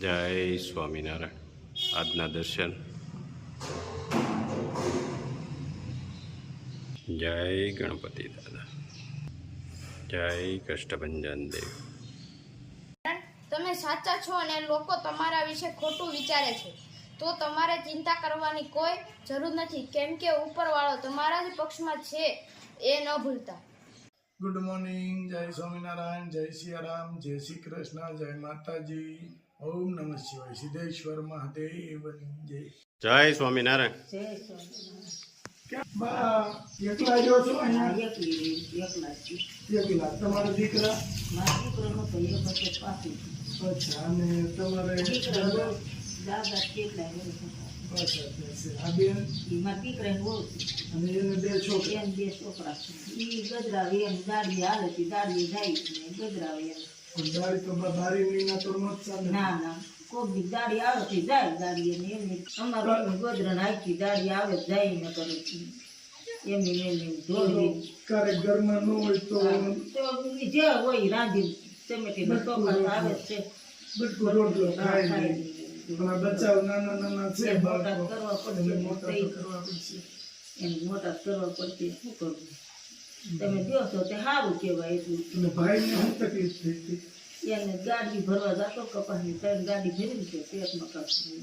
જય સ્વામિનારાયણ. આજના દર્શન. જય ગણપતિ દાદા. જય કષ્ટભંજન દેવ. તમે સાચા છો અને લોકો તમારા વિશે ખોટું વિચારે છે તો તમારે ચિંતા કરવાની કોઈ જરૂર નથી, કેમ કે ઉપરવાળો તમારા જ પક્ષમાં છે એ ન ભૂલતા. Good morning. જય સ્વામિનારાયણ, જય સિયારામ, જય શ્રી કૃષ્ણ, જય માતાજી. ઓમ નમઃ શિવાય. સિદ્ધેશ્વર મહાદેવની જય. જય સ્વામિનારાયણ. એકલા જો છો અહીંયા? એકલા. તમારા દીકરા? અચ્છા. અને તમારે આ બેન અને એને બે છોકરા? દાડી તો બારી મહિના તો મત ચાલે. ના કોક દી દાડી આવે તો જાય દાડી એમની અમારું ગોદરા નાખી દાડી આવે જાય ને કરે એમની ધોળી ક્યારેક ઘરમાં ન હોય તો જે હોય રાંધી ટમેટી ચોખા આવે છે બટકું રોટલો ખાય ને. પણ બચ્ચાઓ નાના નાના છે, મોટા કરવા પડશે મોટા તો કરવા પડશે. એને મોટા કરવા પડશે. શું કરવું? તમે જો છો તે સારું કહેવાય. એટલું અને ભાઈને શું તકલીફ થઈ હતી? એને ગાડી ભરવા જતો કપાસની 3 ગાડી ભરી છે પેટમાં કાપી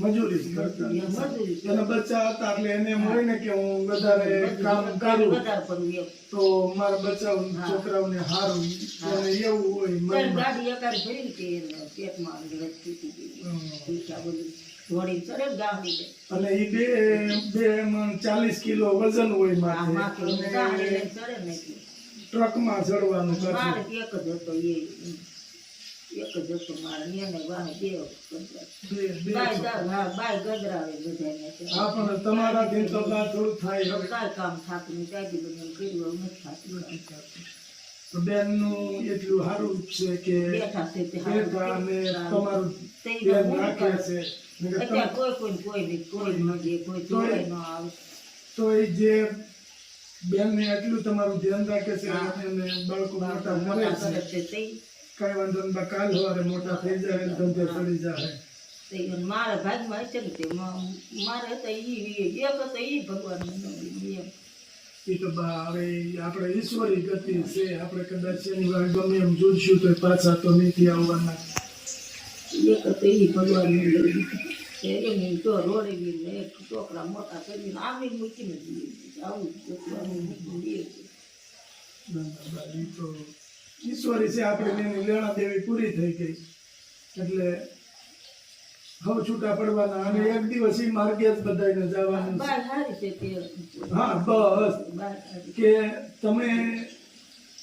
મજૂરી જ કરતા. મજૂરી એના બચ્ચા હતા એટલે એને એમ હોય ને કે હું વધારે કામ કરું વધારે પડવું એમ તો મારા બચ્ચાઓ છોકરાઓને સારું, એને એવું હોય મનમાં. ગાડી એકાડી ભરી કે એને પેટમાં તૂટી ગઈ બધું ઘોડી ચડે ગામડી અને એ બે મણ 40 કિલો વજન હોય માથે. ચડે ને ટ્રકમાં ચડવાનું મારે કરવું. એક જ હતો એક જ હતો મારે એને વાહે બાય ગજરાવે બધાને હા, પણ તમારાથી તો થોડું થાય. કાંઈ કામ થતું નહીં. ચાદી બધું કર્યું નથી થતું. તો બેનનું એટલું સારું છે કે બેઠા છે તે બેઠા અને તમારું બેન રાખે છે. અત્યારે કોઈ ન દે, કોઈ જોડે ન આવે. તો એ જે બેનને એટલું તમારું ધ્યાન રાખે છે અને બાળકો મોટા મળે છે. કઈ વાંધો નહીં, કાલ સવારે મોટા થઈ જાય ધંધે ચડી જાય. મારા ભાગમાં છે ને તે મારે હતા એક હતા એ ભગવાન એ તો હવે આપણે ઈશ્વરી ગતિ છે. આપણે કદાચ શનિવાર ગમે એમ જોઈશું તો પાછા તો નથી આવવાના. એક હતો એ ભગવાન એમની તો રોડેલી ને એક છોકરા મોટા કરીને આમી મૂકીને આવું તો ઈશ્વરી છે. આપણે એની લેણા દેવી પૂરી થઈ ગઈ એટલે હવે છૂટા પડવાના. અને એક દિવસ એ માર્ગે જ બધાને જવાનું છે. હા, બસ કે તમે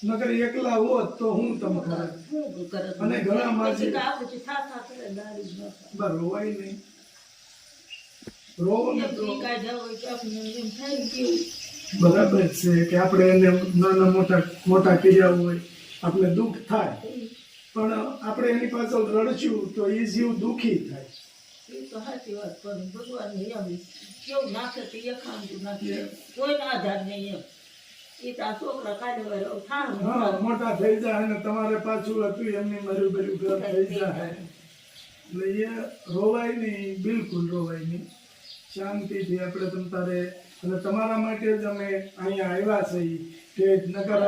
નગર એકલા હોત તો હું તમે કરે. અને ઘણા માણસો રોવાય નહીં. રોવો ને તો બરાબર છે કે આપણે એને નાના મોટા કર્યા હોય આપણે દુઃખ થાય, પણ આપણે એની પાછળ રડશું તો એ જીવ દુઃખી થાય. તો સાચી વાત. પણ ભગવાન એમ કેવું નાખે તો એ ખાંડું નાખે, કોઈ ના આધાર નહીં એમ. એ તો આ છોકરા કાઢે મોટા થઈ જાય ને તમારે પાછું હતું એમની મર્યું ભર્યું ઘર થઈ જાય એટલે એ રોવાય નહીં, બિલકુલ રોવાય નહીં. શાંતિથી આપણે તમારે અને તમારા માટે જ અમે અહીંયા આવ્યા છીએ કે નગર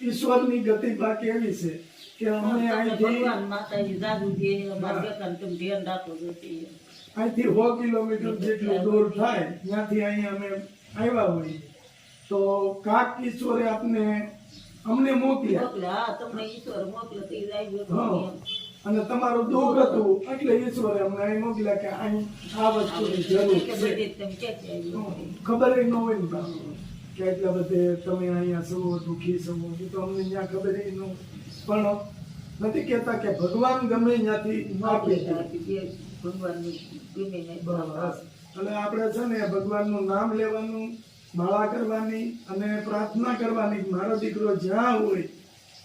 ઈશ્વરની ગતિ બાકી એવી છે કે અમે ભગવાન માતાજી જાદુ દે તમે ધ્યાન રાખો. અહીંથી 100 કિલોમીટર જેટલું દૂર થાય ત્યાંથી અહીંયા અમે આવ્યા હોઈએ તો કાક ઈશ્વરે અમને મોકલ્યા. તમને ઈશ્વર મોકલે તો અને તમારું દુઃખ હતું એટલે ઈશ્વરે અમને અહીં મોકલ્યા કે અહીં આ વસ્તુની જરૂર છે. ખબર ન હોય ને કે એટલા બધે તમે અહીંયા છો દુઃખી છો એ તો અમને ત્યાં ખબર ન. પણ નથી કહેતા કે ભગવાન ગમે ત્યાંથી આપી દે. અને આપણે છે ને ભગવાનનું નામ લેવાનું, માળા કરવાની અને પ્રાર્થના કરવાની. મારો દીકરો જ્યાં હોય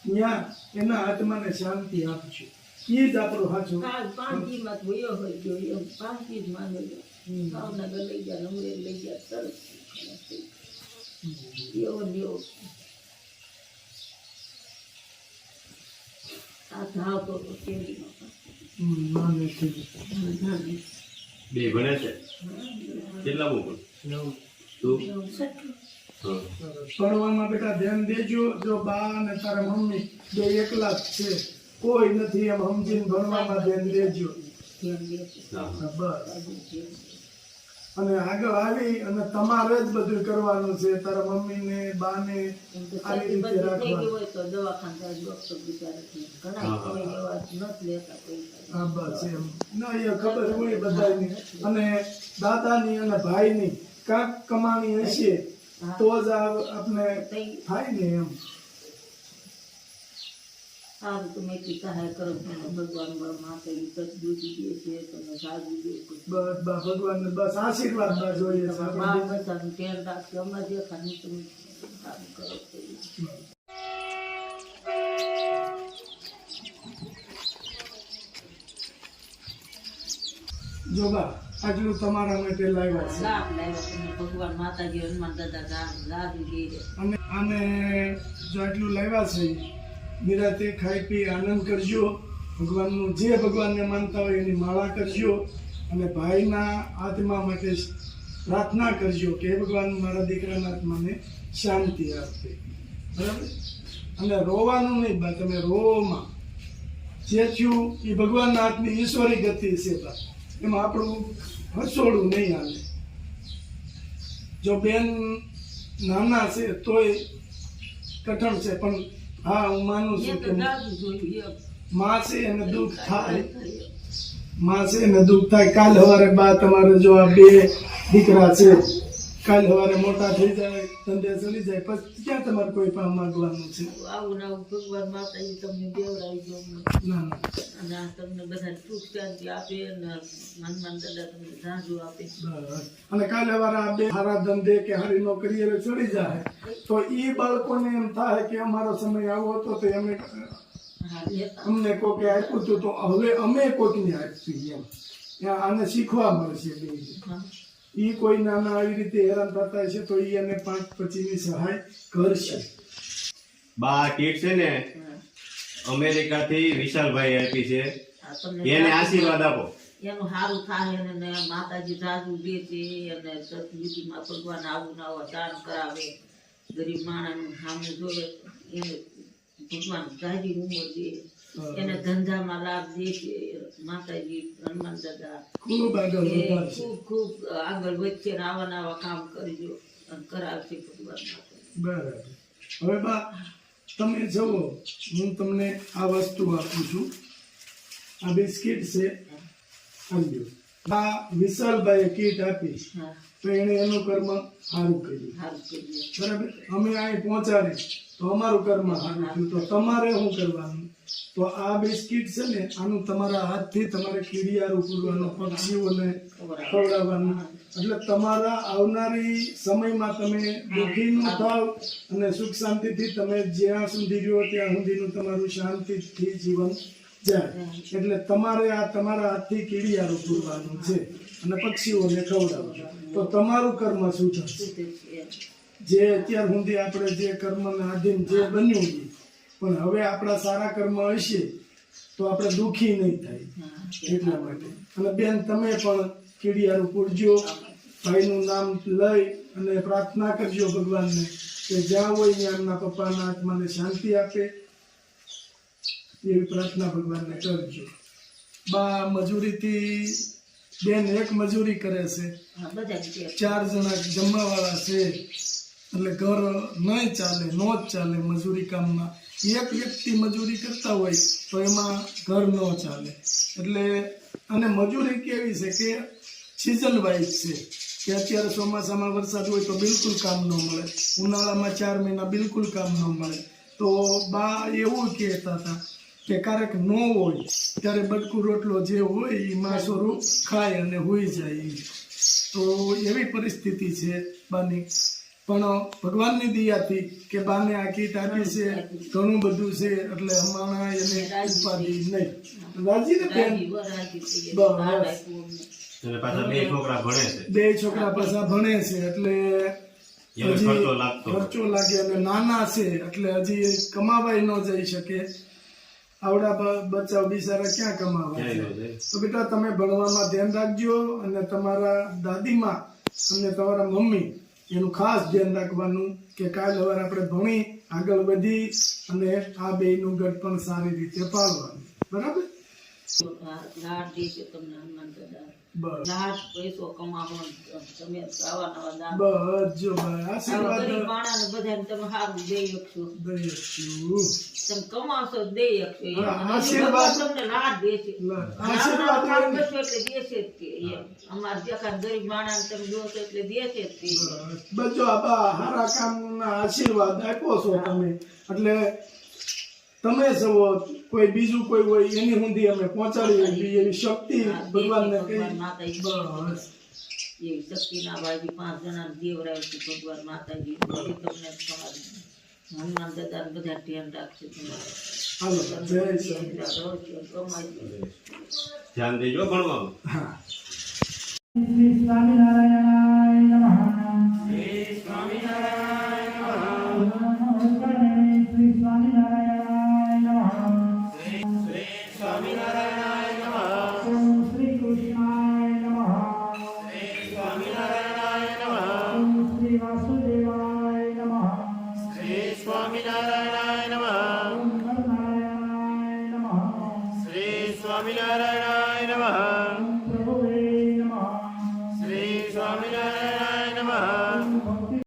ત્યાં એના આત્માને શાંતિ આપજો. એ જ આપણો સાચો. 5 દિવસમાં ભૂયો હોય જો એમ 5 દિવસ માને ભાવનગર લઈ ગયા, અમરેલી લઈ ગયા, સરસ એવો આ ધાવતો તો કેરીનો નાનેથી. બે ભણે છે કેટલા પણ તું હા ભણવામાં બેટા ધ્યાન દેજો. જો બા અને તારા મમ્મી બે એકલા જ છે, કોઈ નથી એમ સમજીને ભણવામાં ધ્યાન દેજો. હા બસ. અને આગળ આવી અને તમારે જ બધું કરવાનું છે. તારા મમ્મી ને બા ને આવી રીતે રાખવાનું. હોય તો દવાખાના ડોક્ટર બિચારા ઘણા કોઈ દવા નથી લેતા પૈસા. હા બસ એમ ના એ ખબર હોય બધાને. અને દાદાની અને ભાઈની કાંક કમાણી હશે તો જ આપણે થાય ને એમ. સારું તમે એટલી સહાય કરો તમે ભગવાન માતા દૂધી દે છે તમે સાજુ દે છે બસ બા ભગવાન બસ આશીર્વાદ બા જોઈએ છે આપણે. બા બધાનું ધ્યાન રાખજો અમારે જે ખાલી તમે સારું કરો છો. જો બા આટલું તમારા માટે લાવ્યા છે. લાભ લાવ્યા તમે ભગવાન માતાજી હનુમાન દાદા રાજુ દે છે. અને આને જો આટલું લાવ્યા છે નિરાતે ખાઈ પી આનંદ કરજો. ભગવાનનું જે ભગવાનને માનતા હોય એની માળા કરજો અને ભાઈના આત્મા માટે પ્રાર્થના કરજો કે હે ભગવાન મારા દીકરાના આત્માને શાંતિ આપે. બરાબર. અને રોવાનું નહીં બા, તમે રોમાં જે થયું એ ભગવાનના હાથની ઈશ્વરી ગતિ છે બા, એમાં આપણું હસોડું નહીં હાલે. જો બેન નાના છે તોય કઠણ છે, પણ હા હું માનું એ છું તો કે રાજુ જોયું માં છે એને દુઃખ થાય, માં છે એને દુઃખ થાય. કાલ સવારે બા તમારે જો આ બે દીકરા છે કાલ સવારે મોટા થઈ જાય ધંધે ચડી જાય પછી ક્યાં તમારે કોઈ પણ માગવાનું છે? આવું ને આવું ભગવાન માતાજી તમને દેવડાવી દો ના ના અને આ તમને બધા સુખ શાંતિ આપે અને હનુમાન દાદા તમને ઝાઝુ આપે. બરાબર. અને કાલ સવારે આ બે સારા ધંધે કે સારી નોકરી એ ચડી જાય તો એ બાળકોને એમ થાય કે અમારો સમય આવો હતો તો એમને હા લેતા અમને કોકે આપ્યું હતું તો હવે અમે કોઈકને આપ્યું એમ આને શીખવા મળશે બે. હા. ઈ કોઈ નાના આવી રીતે હેરાન થતા હશે તો ઈ એને 5-25 ની સહાય કરશે. બા કીટ છે ને અમેરિકાથી વિશાલભાઈ આપી છે, આ તમને એને આશીર્વાદ આપો. એનું સારું થાય અને ને માતાજી ઝાઝુ દે છે અને સતબુદ્ધિમાં ભગવાન આવું ને આવા દાન કરાવે, ગરીબ માણસનું સામું જોવે એને ભગવાન ઝાઝી ઉંમર દે, એને ધંધામાં લાભ દે છે માતાજી હનુમાન દાદા. ખૂબ આગળ એ વધારશે. ખૂબ ખૂબ આગળ વધશે ને આવા નવા કામ કરજો અને કરાવશે ભગવાન માતાજી. બરાબર. હવે બા તમે જુઓ, હું તમને આ વસ્તુ આપું છું. આ બિસ્કિટ છે, આલ્યો. આ વિશાલભાઈએ કીટ આપી હા તો એને એનું કર્મ સારું કર્યું. સારું કરીએ. બરાબર. અમે અહીં પહોંચાડી તો અમારું કર્મ સારું થયું. તો તમારે શું કરવાનું? તો આ બિસ્કિટ છે ને આનું તમારા હાથથી તમારે કીડિયારું પૂરવાનું, પક્ષીઓને ખવડાવવાનું. એટલે તમારા આવનારી સમયમાં તમે દુઃખી ન થાવ અને સુખ શાંતિથી તમે જ્યાં સુધી રહ્યો ત્યાં સુધીનું તમારું શાંતિથી જીવન જાય. એટલે તમારે આ તમારા હાથથી કીડિયારું પૂરવાનું છે અને પક્ષીઓને ખવડાવવાનું. તો તમારું કર્મ શું થશે? જે અત્યાર સુધી આપણે જે કર્મને આધીન જે બન્યું છે, પણ હવે આપણા સારા કર્મ હશે તો આપણે દુઃખી નહીં થાય એટલા માટે. અને બેન તમે પણ કીડિયારું પૂરજો, ભાઈનું નામ લઈ અને પ્રાર્થના કરજો ભગવાનને કે જ્યાં હોય ત્યાં એમના પપ્પાના આત્માને શાંતિ આપે એવી પ્રાર્થના ભગવાનને કરજો. બા મજૂરીથી બેન એક મજૂરી કરે છે, હા બધા જ 4 જણા જમવાવાળા છે એટલે ઘર નહીં ચાલે, નો જ ચાલે મજૂરી કામમાં. એક વ્યક્તિ મજૂરી કરતા હોય તો એમાં ઘર ન ચાલે. એટલે અને મજૂરી કેવી છે કે સિઝન વાઇઝ છે કે અત્યારે ચોમાસામાં વરસાદ હોય તો બિલકુલ કામ ન મળે, ઉનાળામાં 4 મહિના બિલકુલ કામ ન મળે. તો બા એવું કહેતા હતા કે ક્યારેક ન હોય ત્યારે બટકું રોટલો જે હોય એ માસોરું ખાય અને હોઈ જાય. તો એવી પરિસ્થિતિ છે બાની. પણ ભગવાનની દયાથી કે બાને આ કીટ આપી છે, ઘણું બધું છે એટલે હમણાં એને ઉપાધિ નહીં. રાજી ને બેન? બસ. અને પાછા બે છોકરા ભણે છે, 2 છોકરા પાછા ભણે છે એટલે એનો હજી ખર્ચો લાગતો. ખર્ચો લાગે અને નાના છે એટલે હજી કમાવાય ન જઈ શકે. આવડા બચ્ચાઓ બિચારા ક્યાં કમાવા ક્યાંય છે? ન જાય. તો બેટા તમે ભણવામાં ધ્યાન રાખજો અને તમારા દાદીમાં અને તમારા મમ્મી એનું ખાસ ધ્યાન રાખવાનું કે કાલ સવારે આપણે ભણી આગળ વધી અને આ બેયનું ગઢ પણ સારી રીતે પાળવાનું. બરાબર? લાડ દે છે તમને હનુમાન દાદા. બસ લાડ પૈસો કમાવો તમે આવા નવા દાન બસ જો ભાઈ આવા આશીર્વાદ ગરીબ માણસને બધાને તમે સારું દઈ શકશો. દઈએ છીએ. તમે કમાવશો તો દઈ શકશો. હા, એમ. આશીર્વાદ. ભગવાન તમને લાડ દે છે. આશીર્વાદ કામ હોય ને. કરશો એટલે દેશે જ તે. એમ. અમારા જેટલા ગરીબ માણસ તમે જોશો એટલે દેશે જ તે. બસ જો આ હારા કામના આશીર્વાદ આપ્યો છો તમે એટલે તમે સવો કોઈ બીજું કોઈ હોય એની સુધી અમે પહોંચાડી એવી શક્તિ ભગવાનને કહી. ભગવાન માતાજી બસ એવી શક્તિના ભાઈ 5 જણા દેવરાય છે ભગવાન માતાજી. એ તમને તમારી હનુમાન દાદા બધા ધ્યાન રાખશે તમારે. હાલો જય શ્રી ધ્યાન દેજો ભણવામાં. હા. સ્વામિનારાયણ